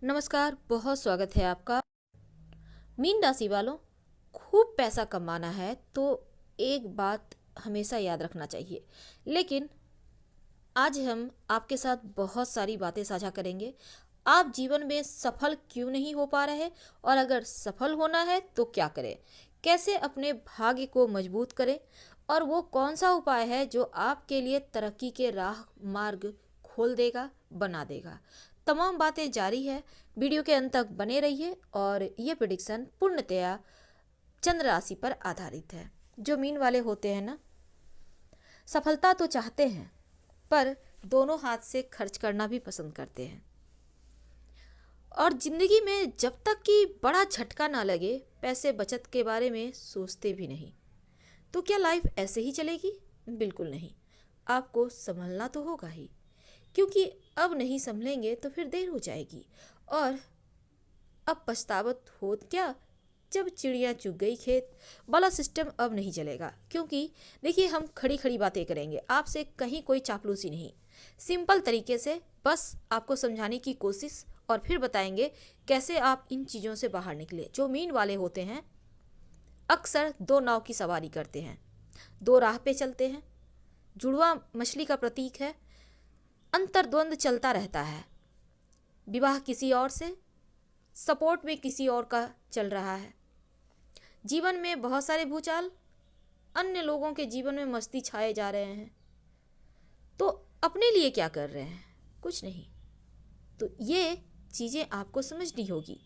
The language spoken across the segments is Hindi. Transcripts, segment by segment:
नमस्कार, बहुत स्वागत है आपका। मीन राशि वालों, खूब पैसा कमाना है तो एक बात हमेशा याद रखना चाहिए। लेकिन आज हम आपके साथ बहुत सारी बातें साझा करेंगे। आप जीवन में सफल क्यों नहीं हो पा रहे, और अगर सफल होना है तो क्या करें, कैसे अपने भाग्य को मजबूत करें, और वो कौन सा उपाय है जो आपके लिए तरक्की के राह मार्ग खोल देगा, बना देगा। तमाम बातें जारी है, वीडियो के अंत तक बने रहिए। और ये प्रिडिक्शन पूर्णतया चंद्र राशि पर आधारित है। जो मीन वाले होते हैं ना, सफलता तो चाहते हैं पर दोनों हाथ से खर्च करना भी पसंद करते हैं। और जिंदगी में जब तक कि बड़ा झटका ना लगे, पैसे बचत के बारे में सोचते भी नहीं। तो क्या लाइफ ऐसे ही चलेगी? बिल्कुल नहीं। आपको संभलना तो होगा ही, क्योंकि अब नहीं संभलेंगे तो फिर देर हो जाएगी। और अब पछतावत हो क्या, जब चिड़िया चुग गई खेत वाला सिस्टम अब नहीं चलेगा। क्योंकि देखिए, हम खड़ी खड़ी बातें करेंगे आपसे, कहीं कोई चापलूसी नहीं, सिंपल तरीके से बस आपको समझाने की कोशिश, और फिर बताएंगे कैसे आप इन चीज़ों से बाहर निकले। जो मीन वाले होते हैं अक्सर दो नाव की सवारी करते हैं, दो राह पे चलते हैं। जुड़वा मछली का प्रतीक है। अंतर्द्वंद चलता रहता है। विवाह किसी और से, सपोर्ट में किसी और का चल रहा है। जीवन में बहुत सारे भूचाल, अन्य लोगों के जीवन में मस्ती छाए जा रहे हैं। तो अपने लिए क्या कर रहे हैं? कुछ नहीं। तो ये चीज़ें आपको समझनी होगी।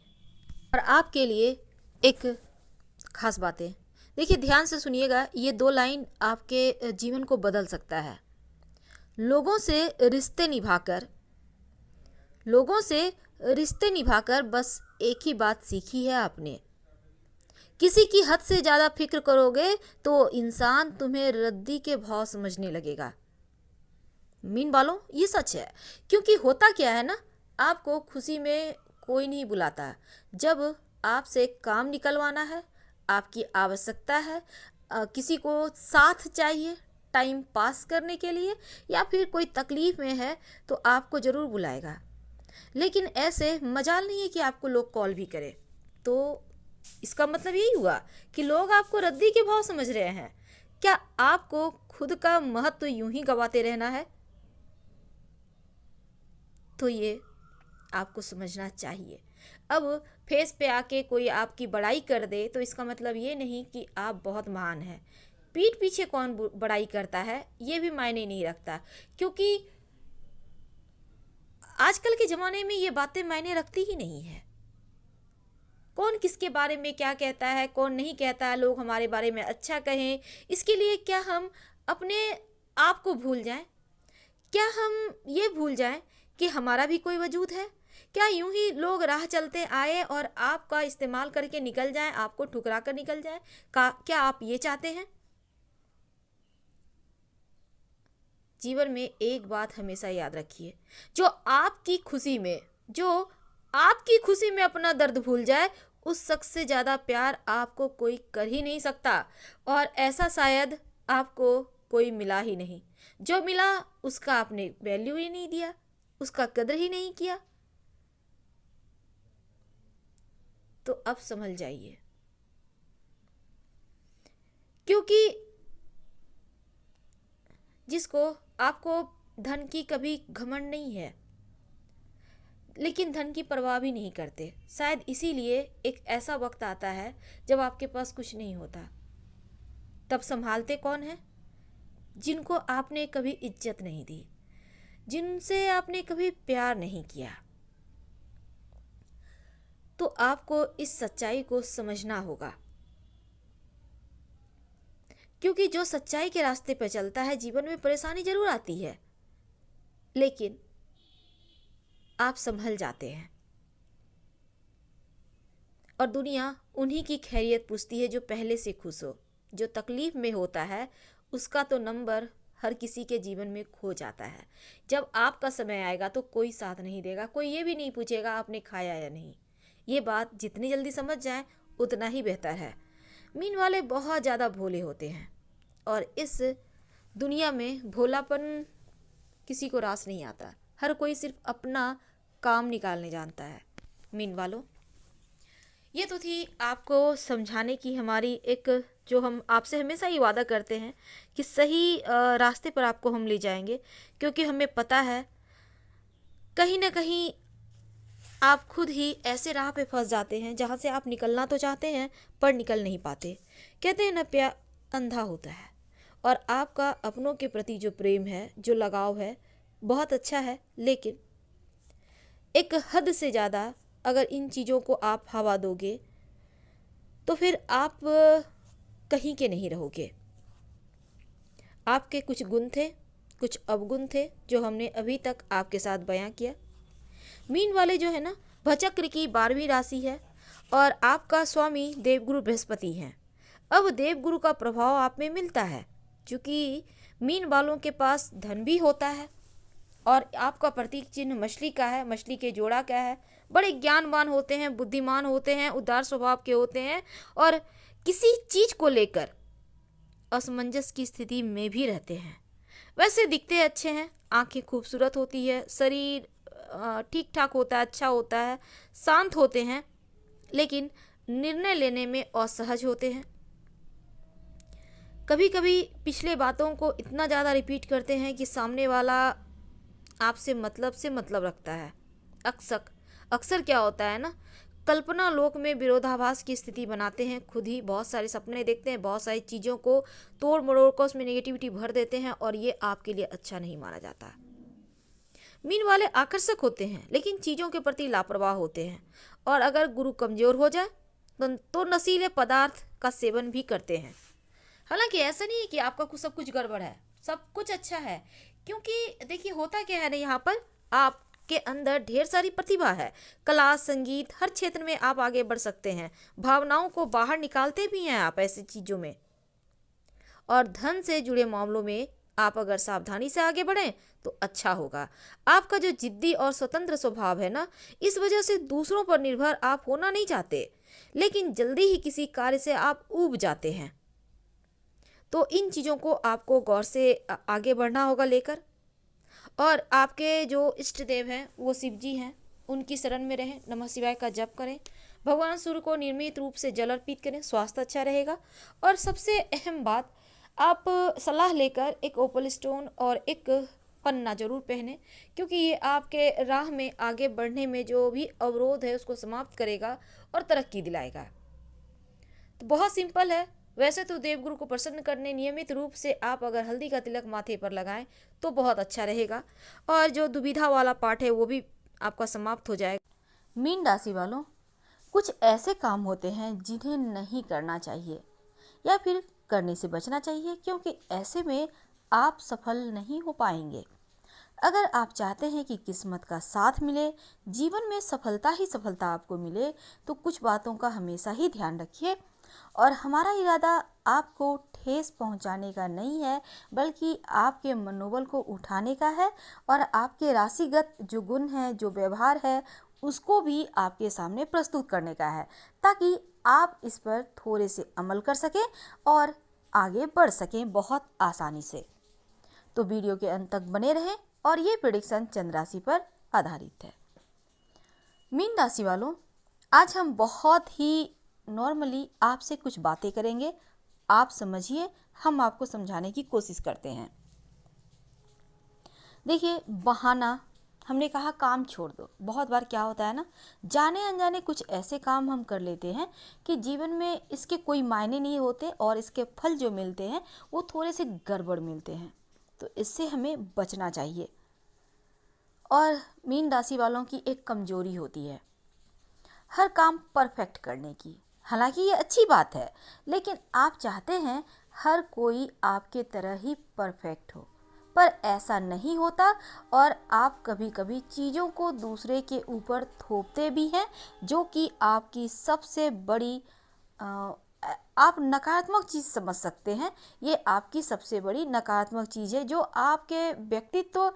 और आपके लिए एक खास बात है, देखिए ध्यान से सुनिएगा, ये दो लाइन आपके जीवन को बदल सकता है। लोगों से रिश्ते निभाकर लोगों से रिश्ते निभाकर बस एक ही बात सीखी है आपने, किसी की हद से ज़्यादा फिक्र करोगे तो इंसान तुम्हें रद्दी के भाव समझने लगेगा। मीन वालों, ये सच है। क्योंकि होता क्या है ना, आपको खुशी में कोई नहीं बुलाता। जब आपसे काम निकलवाना है, आपकी आवश्यकता है, किसी को साथ चाहिए टाइम पास करने के लिए, या फिर कोई तकलीफ में है, तो आपको ज़रूर बुलाएगा। लेकिन ऐसे मजाल नहीं है कि आपको लोग कॉल भी करें। तो इसका मतलब यही हुआ कि लोग आपको रद्दी के भाव समझ रहे हैं। क्या आपको खुद का महत्व यूं ही गवाते रहना है? तो ये आपको समझना चाहिए। अब फेस पे आके कोई आपकी बड़ाई कर दे तो इसका मतलब ये नहीं कि आप बहुत महान हैं। पीठ पीछे कौन बड़ाई करता है ये भी मायने नहीं रखता, क्योंकि आजकल के ज़माने में ये बातें मायने रखती ही नहीं है। कौन किसके बारे में क्या कहता है, कौन नहीं कहता है, लोग हमारे बारे में अच्छा कहें, इसके लिए क्या हम अपने आप को भूल जाएं? क्या हम ये भूल जाएं कि हमारा भी कोई वजूद है? क्या यूं ही लोग राह चलते आए और आपका इस्तेमाल करके निकल जाएं, आपको ठुकरा कर निकल जाएं? क्या आप ये चाहते हैं? जीवन में एक बात हमेशा याद रखिए, जो आपकी खुशी में अपना दर्द भूल जाए, उस शख्स से ज़्यादा प्यार आपको कोई कर ही नहीं सकता। और ऐसा शायद आपको कोई मिला ही नहीं। जो मिला उसका आपने वैल्यू ही नहीं दिया, उसका कदर ही नहीं किया। तो अब समझ जाइए, क्योंकि जिसको आपको धन की कभी घमंड नहीं है, लेकिन धन की परवाह भी नहीं करते, शायद इसीलिए एक ऐसा वक्त आता है जब आपके पास कुछ नहीं होता। तब संभालते कौन है? जिनको आपने कभी इज्जत नहीं दी, जिनसे आपने कभी प्यार नहीं किया। तो आपको इस सच्चाई को समझना होगा, क्योंकि जो सच्चाई के रास्ते पर चलता है, जीवन में परेशानी जरूर आती है, लेकिन आप संभल जाते हैं। और दुनिया उन्हीं की खैरियत पूछती है जो पहले से खुश हो। जो तकलीफ में होता है उसका तो नंबर हर किसी के जीवन में खो जाता है। जब आपका समय आएगा तो कोई साथ नहीं देगा, कोई ये भी नहीं पूछेगा आपने खाया या नहीं। ये बात जितनी जल्दी समझ जाए उतना ही बेहतर है। मीन वाले बहुत ज़्यादा भोले होते हैं, और इस दुनिया में भोलापन किसी को रास नहीं आता। हर कोई सिर्फ अपना काम निकालने जानता है। मीन वालों, ये तो थी आपको समझाने की हमारी एक, जो हम आपसे हमेशा ही वादा करते हैं कि सही रास्ते पर आपको हम ले जाएंगे, क्योंकि हमें पता है कहीं ना कहीं आप खुद ही ऐसे राह पे फंस जाते हैं जहाँ से आप निकलना तो चाहते हैं पर निकल नहीं पाते। कहते हैं ना, प्यार अंधा होता है। और आपका अपनों के प्रति जो प्रेम है, जो लगाव है, बहुत अच्छा है, लेकिन एक हद से ज़्यादा अगर इन चीज़ों को आप हवा दोगे तो फिर आप कहीं के नहीं रहोगे। आपके कुछ गुण थे, कुछ अवगुण थे, जो हमने अभी तक आपके साथ बयां किया। मीन वाले जो है ना, भचक्र की 12वीं राशि है और आपका स्वामी देवगुरु बृहस्पति हैं। अब देवगुरु का प्रभाव आप में मिलता है, क्योंकि मीन वालों के पास धन भी होता है और आपका प्रतीक चिन्ह मछली का है। मछली के जोड़ा क्या है, बड़े ज्ञानवान होते हैं, बुद्धिमान होते हैं, उदार स्वभाव के होते हैं और किसी चीज को लेकर असमंजस की स्थिति में भी रहते हैं। वैसे दिखते अच्छे हैं, आंखें खूबसूरत होती है, शरीर ठीक ठाक होता है, अच्छा होता है, शांत होते हैं, लेकिन निर्णय लेने में असहज होते हैं। कभी कभी पिछले बातों को इतना ज़्यादा रिपीट करते हैं कि सामने वाला आपसे मतलब रखता है। अक्सर अक्सर क्या होता है ना, कल्पना लोक में विरोधाभास की स्थिति बनाते हैं, खुद ही बहुत सारे सपने देखते हैं, बहुत सारी चीज़ों को तोड़ मरोड़ कर उसमें नेगेटिविटी भर देते हैं और ये आपके लिए अच्छा नहीं माना जाता। मीन वाले आकर्षक होते हैं लेकिन चीज़ों के प्रति लापरवाह होते हैं और अगर गुरु कमजोर हो जाए तो नशीले पदार्थ का सेवन भी करते हैं। हालांकि ऐसा नहीं है कि आपका कुछ सब कुछ गड़बड़ है, सब कुछ अच्छा है, क्योंकि देखिए होता क्या है ना, यहाँ पर आपके अंदर ढेर सारी प्रतिभा है। कला, संगीत, हर क्षेत्र में आप आगे बढ़ सकते हैं, भावनाओं को बाहर निकालते भी हैं आप ऐसी चीज़ों में। और धन से जुड़े मामलों में आप अगर सावधानी से आगे बढ़ें तो अच्छा होगा। आपका जो जिद्दी और स्वतंत्र स्वभाव है ना, इस वजह से दूसरों पर निर्भर आप होना नहीं चाहते, लेकिन जल्दी ही किसी कार्य से आप ऊब जाते हैं। तो इन चीज़ों को आपको गौर से आगे बढ़ना होगा लेकर। और आपके जो इष्ट देव हैं वो शिव जी हैं, उनकी शरण में रहें, नमः शिवाय का जप करें, भगवान सूर्य को नियमित रूप से जल अर्पित करें, स्वास्थ्य अच्छा रहेगा। और सबसे अहम बात, आप सलाह लेकर एक ओपल स्टोन और एक पन्ना जरूर पहने, क्योंकि ये आपके राह में आगे बढ़ने में जो भी अवरोध है उसको समाप्त करेगा और तरक्की दिलाएगा। तो बहुत सिंपल है। वैसे तो देवगुरु को प्रसन्न करने नियमित रूप से आप अगर हल्दी का तिलक माथे पर लगाएं तो बहुत अच्छा रहेगा और जो दुविधा वाला पार्ट है वो भी आपका समाप्त हो जाएगा। मीन राशि वालों, कुछ ऐसे काम होते हैं जिन्हें नहीं करना चाहिए या फिर करने से बचना चाहिए, क्योंकि ऐसे में आप सफल नहीं हो पाएंगे। अगर आप चाहते हैं कि किस्मत का साथ मिले, जीवन में सफलता ही सफलता आपको मिले, तो कुछ बातों का हमेशा ही ध्यान रखिए। और हमारा इरादा आपको ठेस पहुंचाने का नहीं है, बल्कि आपके मनोबल को उठाने का है और आपके राशिगत जो गुण है, जो व्यवहार है, उसको भी आपके सामने प्रस्तुत करने का है, ताकि आप इस पर थोड़े से अमल कर सकें और आगे बढ़ सकें बहुत आसानी से। तो वीडियो के अंत तक बने रहें और ये प्रेडिक्शन चंद्र राशि पर आधारित है। मीन राशि वालों, आज हम बहुत ही नॉर्मली आपसे कुछ बातें करेंगे, आप समझिए, हम आपको समझाने की कोशिश करते हैं। देखिए, बहाना, हमने कहा काम छोड़ दो। बहुत बार क्या होता है ना, जाने अनजाने कुछ ऐसे काम हम कर लेते हैं कि जीवन में इसके कोई मायने नहीं होते और इसके फल जो मिलते हैं वो थोड़े से गड़बड़ मिलते हैं, तो इससे हमें बचना चाहिए। और मीन राशि वालों की एक कमजोरी होती है हर काम परफेक्ट करने की। हालांकि ये अच्छी बात है, लेकिन आप चाहते हैं हर कोई आपके तरह ही परफेक्ट हो, पर ऐसा नहीं होता और आप कभी कभी चीज़ों को दूसरे के ऊपर थोपते भी हैं, जो कि आपकी सबसे बड़ी आप नकारात्मक चीज़ समझ सकते हैं। ये आपकी सबसे बड़ी नकारात्मक चीज़ है, जो आपके व्यक्तित्व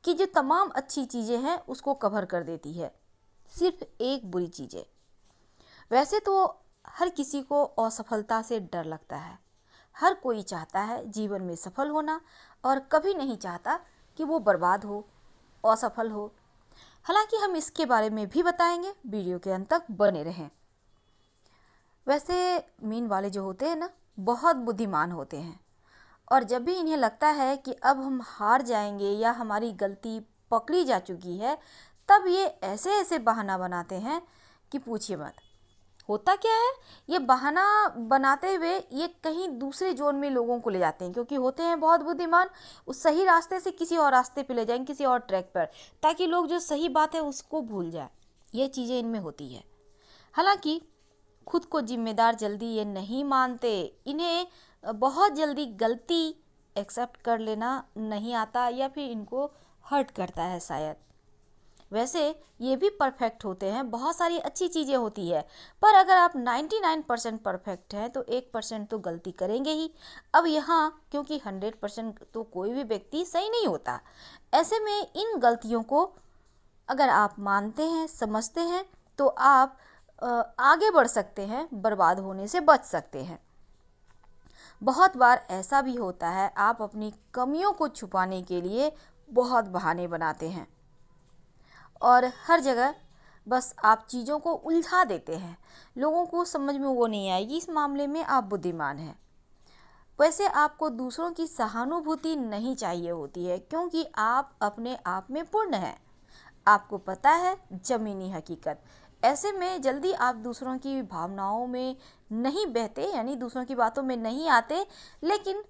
की जो तमाम अच्छी चीज़ें हैं उसको कवर कर देती है, सिर्फ एक बुरी चीज़ है। वैसे तो हर किसी को असफलता से डर लगता है, हर कोई चाहता है जीवन में सफल होना और कभी नहीं चाहता कि वो बर्बाद हो, असफल हो। हालांकि हम इसके बारे में भी बताएंगे, वीडियो के अंत तक बने रहें। वैसे मीन वाले जो होते हैं ना, बहुत बुद्धिमान होते हैं, और जब भी इन्हें लगता है कि अब हम हार जाएंगे या हमारी गलती पकड़ी जा चुकी है, तब ये ऐसे ऐसे बहाना बनाते हैं कि पूछिए मत। होता क्या है, ये बहाना बनाते हुए ये कहीं दूसरे जोन में लोगों को ले जाते हैं, क्योंकि होते हैं बहुत बुद्धिमान। उस सही रास्ते से किसी और रास्ते पे ले जाएंगे, किसी और ट्रैक पर, ताकि लोग जो सही बात है उसको भूल जाए। ये चीज़ें इनमें होती है। हालांकि खुद को जिम्मेदार जल्दी ये नहीं मानते, इन्हें बहुत जल्दी गलती एक्सेप्ट कर लेना नहीं आता, या फिर इनको हर्ट करता है शायद। वैसे ये भी परफेक्ट होते हैं, बहुत सारी अच्छी चीज़ें होती है, पर अगर आप 99% परफेक्ट हैं तो 1% तो गलती करेंगे ही। अब यहाँ क्योंकि 100% तो कोई भी व्यक्ति सही नहीं होता, ऐसे में इन गलतियों को अगर आप मानते हैं, समझते हैं, तो आप आगे बढ़ सकते हैं, बर्बाद होने से बच सकते हैं। बहुत बार ऐसा भी होता है, आप अपनी कमियों को छुपाने के लिए बहुत बहाने बनाते हैं और हर जगह बस आप चीज़ों को उलझा देते हैं। लोगों को समझ में वो नहीं आएगी, इस मामले में आप बुद्धिमान हैं। वैसे आपको दूसरों की सहानुभूति नहीं चाहिए होती है, क्योंकि आप अपने आप में पूर्ण हैं। आपको पता है ज़मीनी हकीकत। ऐसे में जल्दी आप दूसरों की भावनाओं में नहीं बहते, यानी दूसरों की बातों में नहीं आते, लेकिन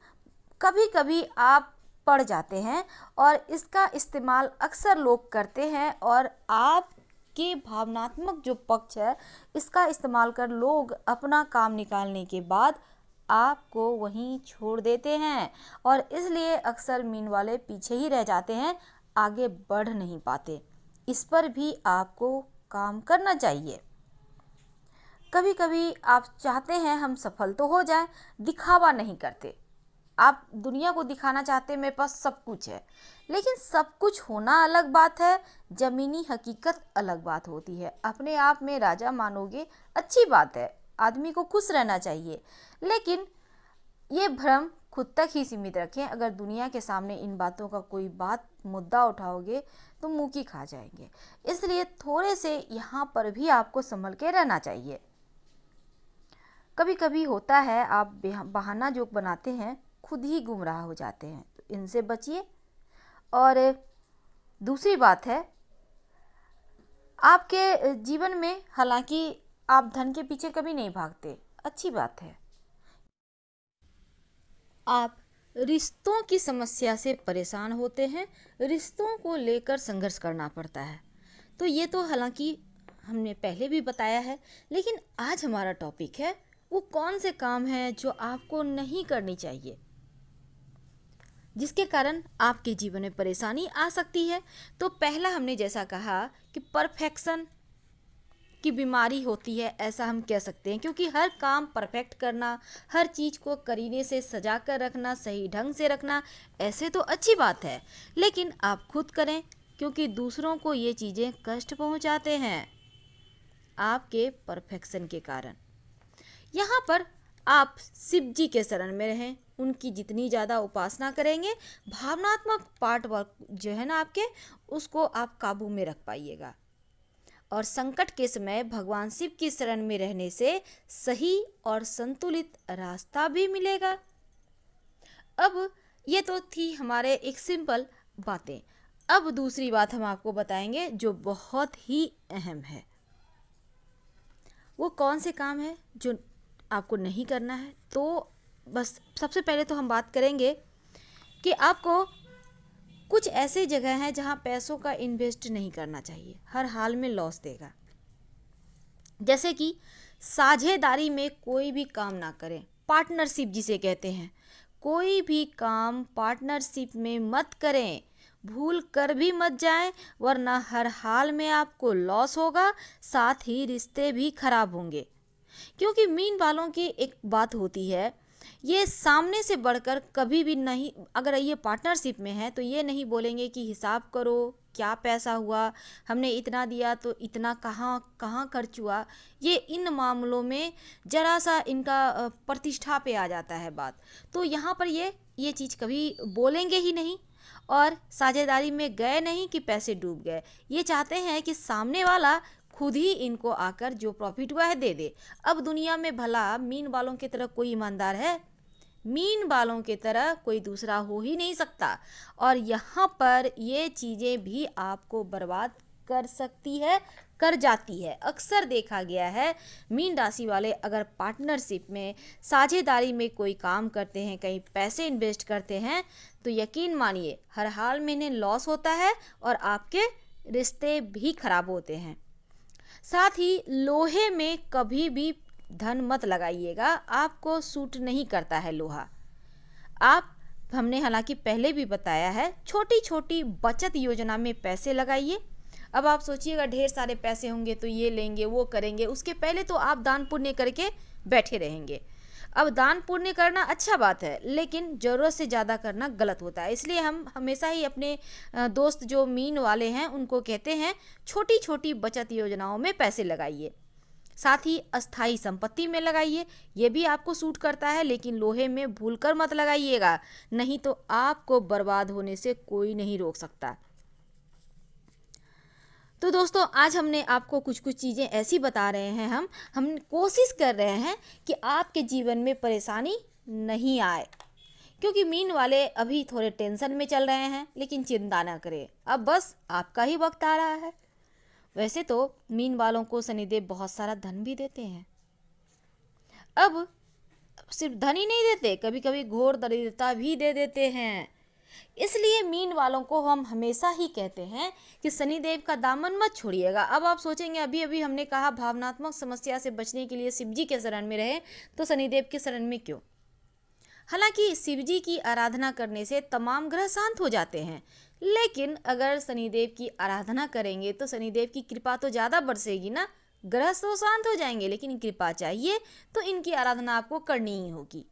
कभी कभी आप पड़ जाते हैं और इसका इस्तेमाल अक्सर लोग करते हैं, और आपके भावनात्मक जो पक्ष है इसका इस्तेमाल कर लोग अपना काम निकालने के बाद आपको वहीं छोड़ देते हैं, और इसलिए अक्सर मीन वाले पीछे ही रह जाते हैं, आगे बढ़ नहीं पाते। इस पर भी आपको काम करना चाहिए। कभी कभी आप चाहते हैं हम सफल तो हो जाएं, दिखावा नहीं करते। आप दुनिया को दिखाना चाहते हैं मेरे पास सब कुछ है, लेकिन सब कुछ होना अलग बात है, ज़मीनी हकीकत अलग बात होती है। अपने आप में राजा मानोगे, अच्छी बात है, आदमी को खुश रहना चाहिए, लेकिन ये भ्रम खुद तक ही सीमित रखें। अगर दुनिया के सामने इन बातों का कोई मुद्दा उठाओगे तो मुँह की खा जाएंगे। इसलिए थोड़े से यहाँ पर भी आपको संभल के रहना चाहिए। कभी कभी होता है आप बहाना जो बनाते हैं खुद ही गुमराह हो जाते हैं, तो इनसे बचिए। और दूसरी बात है, आपके जीवन में हालांकि आप धन के पीछे कभी नहीं भागते, अच्छी बात है। आप रिश्तों की समस्या से परेशान होते हैं, रिश्तों को लेकर संघर्ष करना पड़ता है, तो ये तो हालांकि हमने पहले भी बताया है, लेकिन आज हमारा टॉपिक है वो कौन से काम हैं जो आपको नहीं करनी चाहिए, जिसके कारण आपके जीवन में परेशानी आ सकती है। तो पहला हमने जैसा कहा कि परफेक्शन की बीमारी होती है, ऐसा हम कह सकते हैं, क्योंकि हर काम परफेक्ट करना, हर चीज़ को करीने से सजा कर रखना, सही ढंग से रखना, ऐसे तो अच्छी बात है, लेकिन आप खुद करें, क्योंकि दूसरों को ये चीज़ें कष्ट पहुंचाते हैं आपके परफेक्शन के कारण। यहाँ पर आप शिव जी के शरण में रहें, उनकी जितनी ज़्यादा उपासना करेंगे, भावनात्मक पार्ट वर्क जो है ना आपके, उसको आप काबू में रख पाइएगा। और संकट के समय भगवान शिव की शरण में रहने से सही और संतुलित रास्ता भी मिलेगा। अब ये तो थी हमारे एक सिंपल बातें। अब दूसरी बात हम आपको बताएंगे जो बहुत ही अहम है। वो कौन से काम है जो आपको नहीं करना है? तो बस सबसे पहले तो हम बात करेंगे कि आपको कुछ ऐसी जगह हैं जहां पैसों का इन्वेस्ट नहीं करना चाहिए, हर हाल में लॉस देगा। जैसे कि साझेदारी में कोई भी काम ना करें, पार्टनरशिप जिसे कहते हैं, कोई भी काम पार्टनरशिप में मत करें, भूल कर भी मत जाएं, वरना हर हाल में आपको लॉस होगा, साथ ही रिश्ते भी खराब होंगे। क्योंकि मीन वालों की एक बात होती है, ये सामने से बढ़कर कभी भी नहीं, अगर ये पार्टनरशिप में है तो ये नहीं बोलेंगे कि हिसाब करो क्या पैसा हुआ, हमने इतना दिया तो इतना कहाँ कहाँ खर्च हुआ। ये इन मामलों में जरा सा इनका प्रतिष्ठा पे आ जाता है बात, तो यहाँ पर ये चीज़ कभी बोलेंगे ही नहीं। और साझेदारी में गए नहीं कि पैसे डूब गए। ये चाहते हैं कि सामने वाला खुद ही इनको आकर जो प्रॉफिट हुआ है दे दे। अब दुनिया में भला मीन वालों की तरह कोई ईमानदार है? मीन वालों की तरह कोई दूसरा हो ही नहीं सकता। और यहाँ पर ये चीज़ें भी आपको बर्बाद कर सकती है, कर जाती है। अक्सर देखा गया है मीन राशि वाले अगर पार्टनरशिप में, साझेदारी में कोई काम करते हैं, कहीं पैसे इन्वेस्ट करते हैं, तो यकीन मानिए हर हाल में इन्हें लॉस होता है और आपके रिश्ते भी खराब होते हैं। साथ ही लोहे में कभी भी धन मत लगाइएगा, आपको सूट नहीं करता है लोहा। आप हमने हालांकि पहले भी बताया है, छोटी छोटी बचत योजना में पैसे लगाइए। अब आप सोचिएगा ढेर सारे पैसे होंगे तो ये लेंगे वो करेंगे, उसके पहले तो आप दान पुण्य करके बैठे रहेंगे। अब दान पुण्य करना अच्छा बात है, लेकिन ज़रूरत से ज़्यादा करना गलत होता है। इसलिए हम हमेशा ही अपने दोस्त जो मीन वाले हैं उनको कहते हैं छोटी छोटी बचत योजनाओं में पैसे लगाइए। साथ ही अस्थाई संपत्ति में लगाइए, ये भी आपको सूट करता है, लेकिन लोहे में भूलकर मत लगाइएगा, नहीं तो आपको बर्बाद होने से कोई नहीं रोक सकता। तो दोस्तों आज हमने आपको कुछ कुछ चीज़ें ऐसी बता रहे हैं, हम कोशिश कर रहे हैं कि आपके जीवन में परेशानी नहीं आए, क्योंकि मीन वाले अभी थोड़े टेंशन में चल रहे हैं। लेकिन चिंता ना करें, अब बस आपका ही वक्त आ रहा है। वैसे तो मीन वालों को शनिदेव बहुत सारा धन भी देते हैं। अब सिर्फ धन ही नहीं देते, कभी कभी घोर दरिद्रता भी दे देते हैं। इसलिए मीन वालों को हम हमेशा ही कहते हैं कि शनिदेव का दामन मत छोड़िएगा। अब आप सोचेंगे अभी अभी हमने कहा भावनात्मक समस्या से बचने के लिए शिव जी के शरण में रहे, तो शनिदेव के शरण में क्यों? हालांकि शिव जी की आराधना करने से तमाम ग्रह शांत हो जाते हैं, लेकिन अगर शनिदेव की आराधना करेंगे तो शनिदेव की कृपा तो ज़्यादा बरसेगी ना। ग्रह तो शांत हो जाएंगे, लेकिन कृपा चाहिए तो इनकी आराधना आपको करनी ही होगी।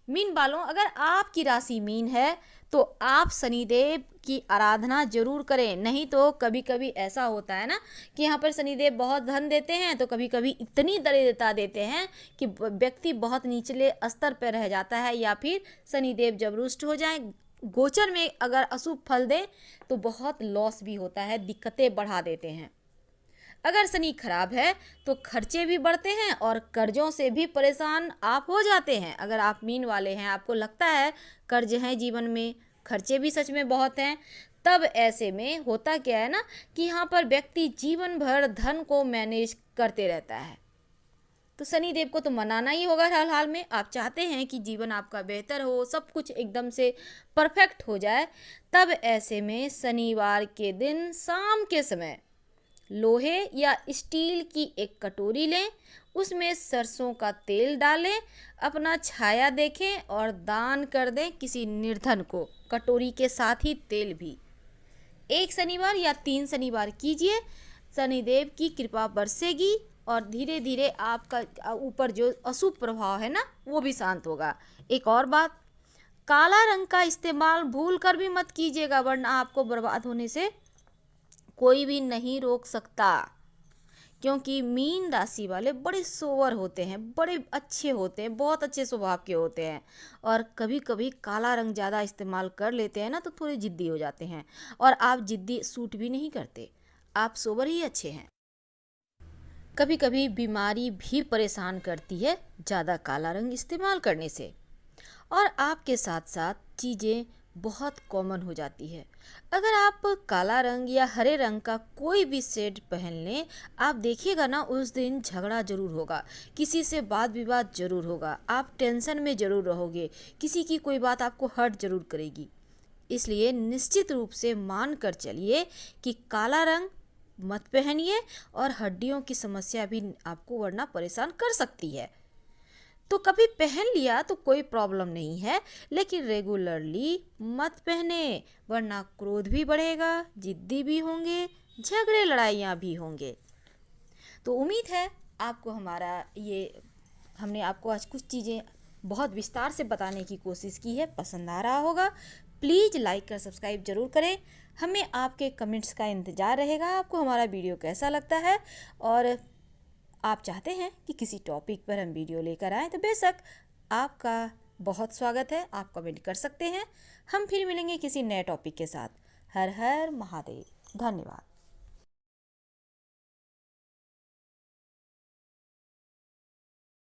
मीन वालों, अगर आपकी राशि मीन है तो आप शनिदेव की आराधना जरूर करें। नहीं तो कभी कभी ऐसा होता है ना कि यहाँ पर शनिदेव बहुत धन देते हैं, तो कभी कभी इतनी दरिद्रता देते हैं कि व्यक्ति बहुत निचले स्तर पर रह जाता है, या फिर शनिदेव जब रुष्ट हो जाए, गोचर में अगर अशुभ फल दें तो बहुत लॉस भी होता है, दिक्कतें बढ़ा देते हैं। अगर शनि खराब है तो खर्चे भी बढ़ते हैं और कर्जों से भी परेशान आप हो जाते हैं। अगर आप मीन वाले हैं, आपको लगता है कर्ज हैं जीवन में, खर्चे भी सच में बहुत हैं, तब ऐसे में होता क्या है ना कि यहाँ पर व्यक्ति जीवन भर धन को मैनेज करते रहता है। तो शनिदेव को तो मनाना ही होगा हर हाल में। आप चाहते हैं कि जीवन आपका बेहतर हो, सब कुछ एकदम से परफेक्ट हो जाए, तब ऐसे में शनिवार के दिन शाम के समय लोहे या स्टील की एक कटोरी लें, उसमें सरसों का तेल डालें, अपना छाया देखें और दान कर दें किसी निर्धन को, कटोरी के साथ ही तेल भी। 1 शनिवार या 3 शनिवार कीजिए, शनिदेव की कृपा बरसेगी और धीरे धीरे आपका ऊपर जो अशुभ प्रभाव है ना वो भी शांत होगा। एक और बात, काला रंग का इस्तेमाल भूल कर भी मत कीजिएगा, वरना आपको बर्बाद होने से कोई भी नहीं रोक सकता। क्योंकि मीन राशि वाले बड़े सोवर होते हैं, बड़े अच्छे होते हैं, बहुत अच्छे स्वभाव के होते हैं, और कभी कभी काला रंग ज़्यादा इस्तेमाल कर लेते हैं ना तो थोड़े जिद्दी हो जाते हैं। और आप जिद्दी सूट भी नहीं करते, आप सोवर ही अच्छे हैं। कभी कभी बीमारी भी परेशान करती है ज़्यादा काला रंग इस्तेमाल करने से, और आपके साथ साथ चीज़ें बहुत कॉमन हो जाती है। अगर आप काला रंग या हरे रंग का कोई भी शेड पहन लें, आप देखिएगा ना उस दिन झगड़ा जरूर होगा, किसी से वाद विवाद जरूर होगा, आप टेंशन में जरूर रहोगे, किसी की कोई बात आपको हर्ट जरूर करेगी। इसलिए निश्चित रूप से मान कर चलिए कि काला रंग मत पहनिए, और हड्डियों की समस्या भी आपको वरना परेशान कर सकती है। तो कभी पहन लिया तो कोई प्रॉब्लम नहीं है, लेकिन रेगुलरली मत पहने, वरना क्रोध भी बढ़ेगा, जिद्दी भी होंगे, झगड़े लड़ाइयाँ भी होंगे। तो उम्मीद है आपको हमने आपको आज कुछ चीज़ें बहुत विस्तार से बताने की कोशिश की है, पसंद आ रहा होगा। प्लीज़ लाइक कर सब्सक्राइब जरूर करें। हमें आपके कमेंट्स का इंतज़ार रहेगा, आपको हमारा वीडियो कैसा लगता है, और आप चाहते हैं कि किसी टॉपिक पर हम वीडियो लेकर आएँ तो बेशक आपका बहुत स्वागत है, आप कमेंट कर सकते हैं। हम फिर मिलेंगे किसी नए टॉपिक के साथ। हर हर महादेव। धन्यवाद।